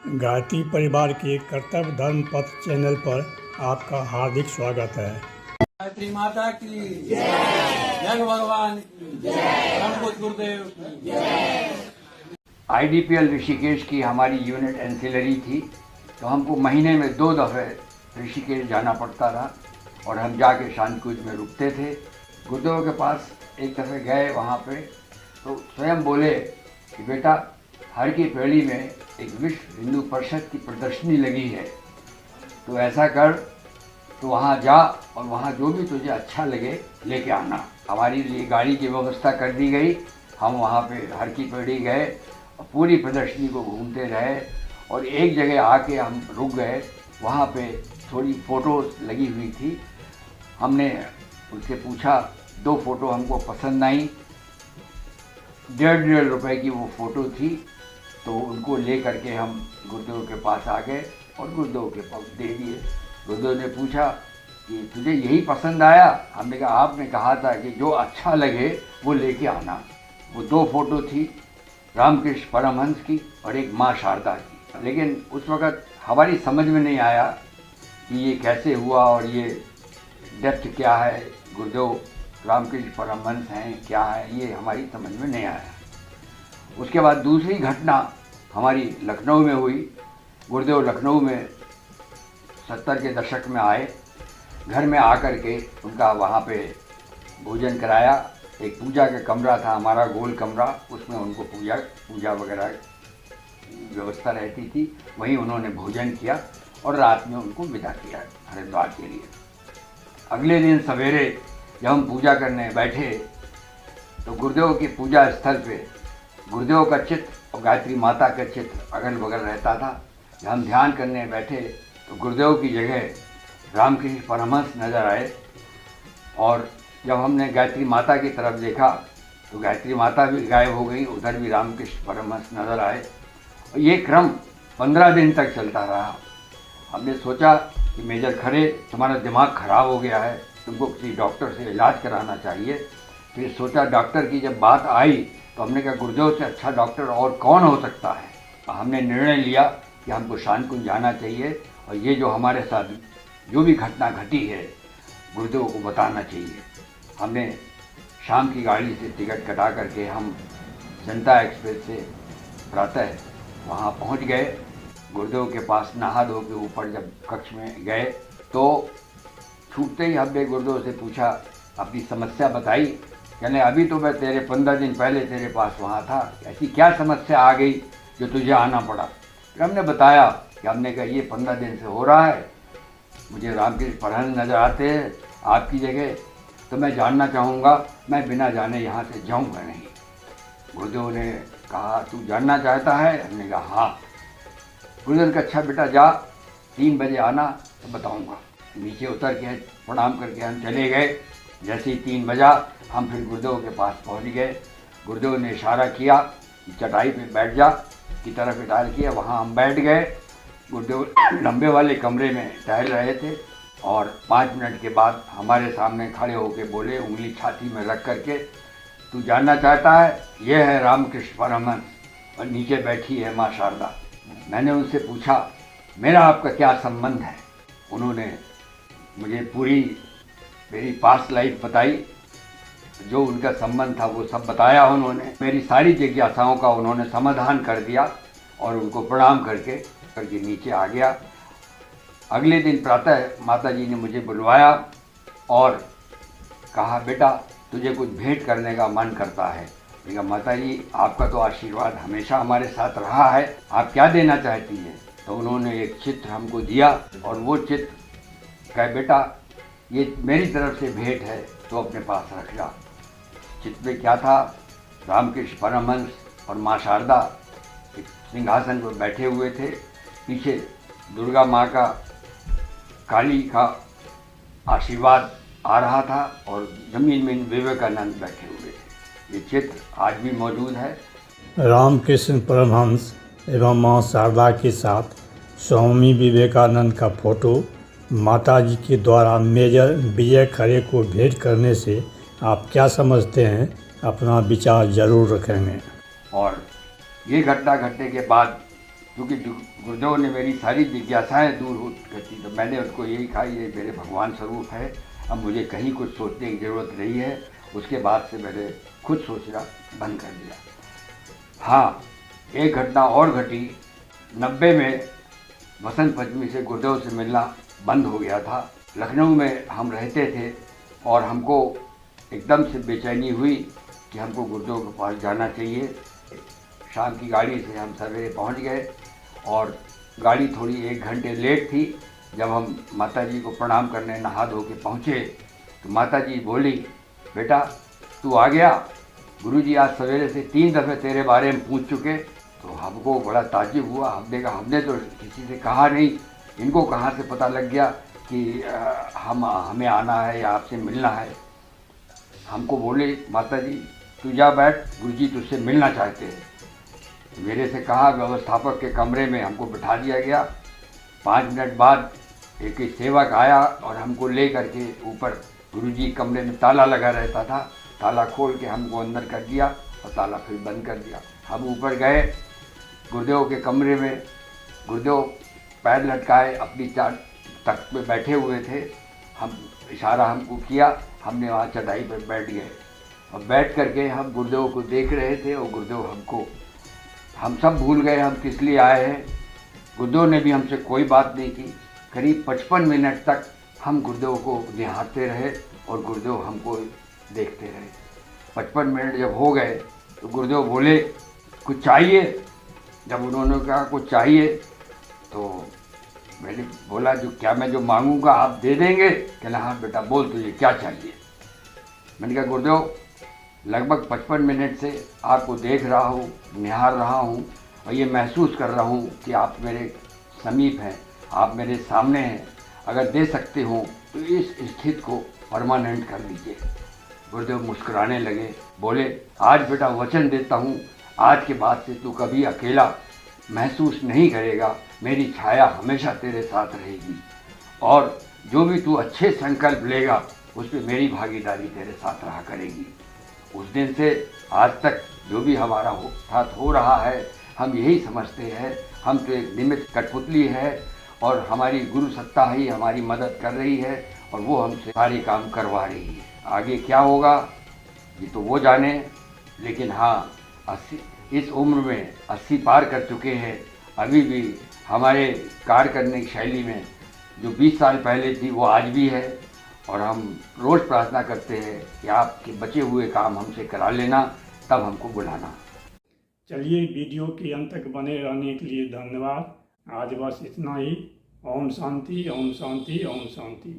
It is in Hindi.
गायत्री परिवार के कर्तव्य धर्म पथ चैनल पर आपका हार्दिक स्वागत है। गायत्री माता की जय, जग भगवान की जय, गणपत गुरुदेव की जय। आईडीपीएल ऋषिकेश की हमारी यूनिट एंसिलरी थी, तो हमको महीने में 2 दफ़े ऋषिकेश जाना पड़ता था और हम जाके शांतिकुंज में रुकते थे। गुरुदेव के पास एक दफ़े गए, वहाँ पे तो स्वयं बोले कि बेटा, हर की पेड़ी में एक विश्व हिंदू परिषद की प्रदर्शनी लगी है, तो ऐसा कर, तो वहाँ जा और वहाँ जो भी तुझे अच्छा लगे लेके आना। हमारी लिए गाड़ी की व्यवस्था कर दी गई। हम वहाँ पे हर की पेड़ी गए और पूरी प्रदर्शनी को घूमते रहे और एक जगह आके हम रुक गए। वहाँ पे थोड़ी फ़ोटोज़ लगी हुई थी। हमने उनसे पूछा, 2 फ़ोटो हमको पसंद आई। 1.5 रुपए की वो फ़ोटो थी, तो उनको ले करके हम गुरुदेव के पास आ गए और गुरुदेव के पास दे दिए। गुरुदेव ने पूछा कि तुझे यही पसंद आया? हमने कहा आपने कहा था कि जो अच्छा लगे वो लेके आना। वो 2 फ़ोटो थी, रामकृष्ण परमहंस की और एक माँ शारदा की। लेकिन उस वक़्त हमारी समझ में नहीं आया कि ये कैसे हुआ और ये डेप्थ क्या है, गुरुदेव रामकृष्ण परमहंस हैं क्या है, ये हमारी समझ में नहीं आया। उसके बाद दूसरी घटना हमारी लखनऊ में हुई। गुरुदेव लखनऊ में 70 के दशक में आए। घर में आकर के उनका वहाँ पे भोजन कराया। एक पूजा का कमरा था हमारा, गोल कमरा, उसमें उनको पूजा वगैरह व्यवस्था रहती थी। वहीं उन्होंने भोजन किया और रात में उनको विदा किया हरिद्वार के लिए। अगले दिन सवेरे जब हम पूजा करने बैठे तो गुरुदेव की पूजा स्थल पे गुरुदेव का चित्र और गायत्री माता का चित्र अगल बगल रहता था। जब हम ध्यान करने बैठे तो गुरुदेव की जगह रामकृष्ण परमहंस नज़र आए और जब हमने गायत्री माता की तरफ देखा तो गायत्री माता भी गायब हो गई, उधर भी रामकृष्ण परमहंस नज़र आए। और ये क्रम 15 दिन तक चलता रहा। हमने सोचा कि मेजर खरे, तुम्हारा दिमाग खराब हो गया है, तुमको किसी डॉक्टर से इलाज कराना चाहिए। फिर सोचा, डॉक्टर की जब बात आई तो हमने कहा गुरुदेव से अच्छा डॉक्टर और कौन हो सकता है। हमने निर्णय लिया कि हमको शांतिकुंज जाना चाहिए और ये जो हमारे साथ जो भी घटना घटी है गुरुदेव को बताना चाहिए। हमने शाम की गाड़ी से टिकट कटा करके हम जनता एक्सप्रेस से प्रातः वहाँ पहुँच गए। गुरुदेव के पास नहा धो के ऊपर जब कक्ष में गए तो छूटते ही हमने गुरुदेव से पूछा, अपनी समस्या बताई। कहने, अभी तो मैं 15 दिन पहले तेरे पास वहाँ था, ऐसी क्या समस्या आ गई जो तुझे आना पड़ा? फिर हमने बताया कि हमने कहा ये 15 दिन से हो रहा है, मुझे रामकृष्ण परमहंस नज़र आते हैं आपकी जगह, तो मैं जानना चाहूँगा, मैं बिना जाने यहाँ से जाऊँगा नहीं। गुरुदेव ने कहा, तू जानना चाहता है? हमने कहा हाँ। गुरुदेव ने कहा, अच्छा बेटा जा, 3 बजे आना तो बताऊँगा। नीचे उतर के प्रणाम करके हम चले गए। जैसे ही 3 बजा हम फिर गुरुदेव के पास पहुंच गए। गुरुदेव ने इशारा किया कि चटाई पे बैठ जा, की तरफ इशारा किया, वहाँ हम बैठ गए। गुरुदेव लंबे वाले कमरे में टहल रहे थे और 5 मिनट के बाद हमारे सामने खड़े होकर बोले, उंगली छाती में रख करके, तू जानना चाहता है? यह है रामकृष्ण परमहंस और नीचे बैठी है माँ शारदा। मैंने उनसे पूछा, मेरा आपका क्या संबंध है? उन्होंने मुझे पूरी मेरी पास्ट लाइफ बताई, जो उनका संबंध था वो सब बताया। उन्होंने मेरी सारी जिज्ञासाओं का उन्होंने समाधान कर दिया और उनको प्रणाम करके नीचे आ गया। अगले दिन प्रातः माता जी ने मुझे बुलवाया और कहा, बेटा तुझे कुछ भेंट करने का मन करता है। मैंने कहा, माता जी आपका तो आशीर्वाद हमेशा हमारे साथ रहा है, आप क्या देना चाहती हैं? तो उन्होंने एक चित्र हमको दिया और वो चित्र कहा, बेटा ये मेरी तरफ से भेंट है, तो अपने पास रख जा। चित्र में क्या था? रामकृष्ण परमहंस और माँ शारदा एक सिंहासन पर बैठे हुए थे, पीछे दुर्गा माँ का, काली का आशीर्वाद आ रहा था और जमीन में विवेकानंद बैठे हुए थे। ये चित्र आज भी मौजूद है। रामकृष्ण परमहंस एवं माँ शारदा के साथ स्वामी विवेकानंद का फोटो माताजी के द्वारा मेजर विजय खरे को भेंट करने से आप क्या समझते हैं? अपना विचार जरूर रखेंगे। और ये घटना घटने के बाद क्योंकि गुरुदेव ने मेरी सारी जिज्ञासाएं दूर हो करती, तो मैंने उनको यही कहा ये मेरे भगवान स्वरूप है, अब मुझे कहीं कुछ सोचने की ज़रूरत नहीं है। उसके बाद से मैंने खुद सोचना बंद कर दिया। हाँ, एक घटना और घटी। 90 में वसंत पंचमी से गुरुदेव से मिलना बंद हो गया था। लखनऊ में हम रहते थे और हमको एकदम से बेचैनी हुई कि हमको गुरुदेव के पास जाना चाहिए। शाम की गाड़ी से हम सवेरे पहुंच गए और गाड़ी थोड़ी 1 घंटे लेट थी। जब हम माताजी को प्रणाम करने नहा धो के पहुँचे तो माताजी बोली, बेटा तू आ गया, गुरुजी आज सवेरे से 3 दफ़े तेरे बारे में पूछ चुके। तो हमको बड़ा ताज्जुब हुआ। हमने तो किसी से कहा नहीं, इनको कहाँ से पता लग गया कि हमें आना है या आपसे मिलना है। हमको बोले, माताजी तू जा बैठ, गुरुजी तुझसे मिलना चाहते हैं। मेरे से कहा व्यवस्थापक के कमरे में हमको बिठा दिया गया। 5 मिनट बाद एक सेवक आया और हमको ले करके ऊपर, गुरुजी कमरे में ताला लगा रहता था, ताला खोल के हमको अंदर कर दिया और ताला फिर बंद कर दिया। हम ऊपर गए गुरुदेव के कमरे में। गुरुदेव पैर लटकाए अपनी तख्त पे बैठे हुए थे। हम इशारा हमको किया, हमने वहाँ चटाई पर बैठ गए और बैठ करके हम गुरुदेव को देख रहे थे और गुरुदेव हमको, हम सब भूल गए हम किस लिए आए हैं। गुरुदेव ने भी हमसे कोई बात नहीं की। करीब 55 मिनट तक हम गुरुदेव को निहारते रहे और गुरुदेव हमको देखते रहे। 55 मिनट जब हो गए तो गुरुदेव बोले, कुछ चाहिए? जब उन्होंने कहा कुछ चाहिए तो मैंने बोला, मैं जो मांगूंगा आप दे देंगे? कहना हाँ बेटा बोल तुझे क्या चाहिए। मैंने कहा गुरुदेव लगभग 55 मिनट से आपको देख रहा हूँ, निहार रहा हूँ और ये महसूस कर रहा हूँ कि आप मेरे समीप हैं, आप मेरे सामने हैं। अगर दे सकते हो तो इस स्थिति को परमानेंट कर लीजिए। गुरुदेव मुस्कुराने लगे, बोले, आज बेटा वचन देता हूँ, आज के बाद से तू कभी अकेला महसूस नहीं करेगा। मेरी छाया हमेशा तेरे साथ रहेगी और जो भी तू अच्छे संकल्प लेगा उस पर मेरी भागीदारी तेरे साथ रहा करेगी। उस दिन से आज तक जो भी हमारा साथ हो रहा है, हम यही समझते हैं हम तो एक निमित्त कठपुतली है और हमारी गुरु सत्ता ही हमारी मदद कर रही है और वो हमसे सारे काम करवा रही है। आगे क्या होगा ये तो वो जाने, लेकिन हाँ 80 इस उम्र में 80 पार कर चुके हैं। अभी भी हमारे कार्य करने की शैली में जो 20 साल पहले थी वो आज भी है और हम रोज़ प्रार्थना करते हैं कि आपके बचे हुए काम हमसे करा लेना, तब हमको बुलाना। चलिए, वीडियो के अंत तक बने रहने के लिए धन्यवाद। आज बस इतना ही। ओम शांति, ओम शांति, ओम शांति।